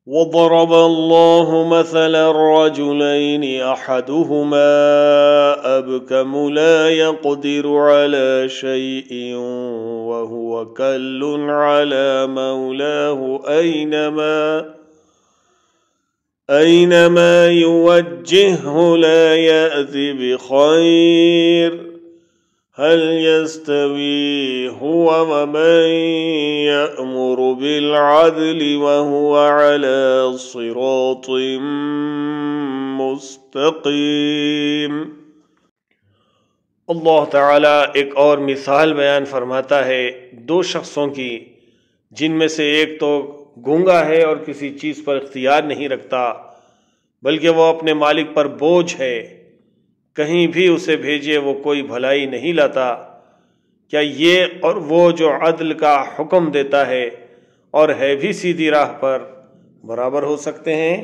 वदरब अल्लाहु मसलन रजुलैनि अहदुहुमा अबकमु ला यक़दिरु अला शैइन व हुवा कल्लुन अला मौलाहु ऐनमा युवज्जिहहु ला यअति बिखैर हल यस्तवी हुवा वमन यअमुरु बिलअदलि वहुवा अला सिरातिम मुस्तक़ीम। अल्लाह ताला एक और मिसाल बयान फरमाता है दो शख्सों की, जिनमें से एक तो गूंगा है और किसी चीज़ पर इख्तियार नहीं रखता, बल्कि वो अपने मालिक पर बोझ है, कहीं भी उसे भेजे वो कोई भलाई नहीं लाता। क्या ये और वो जो अदल का हुक्म देता है और है भी सीधी राह पर, बराबर हो सकते हैं?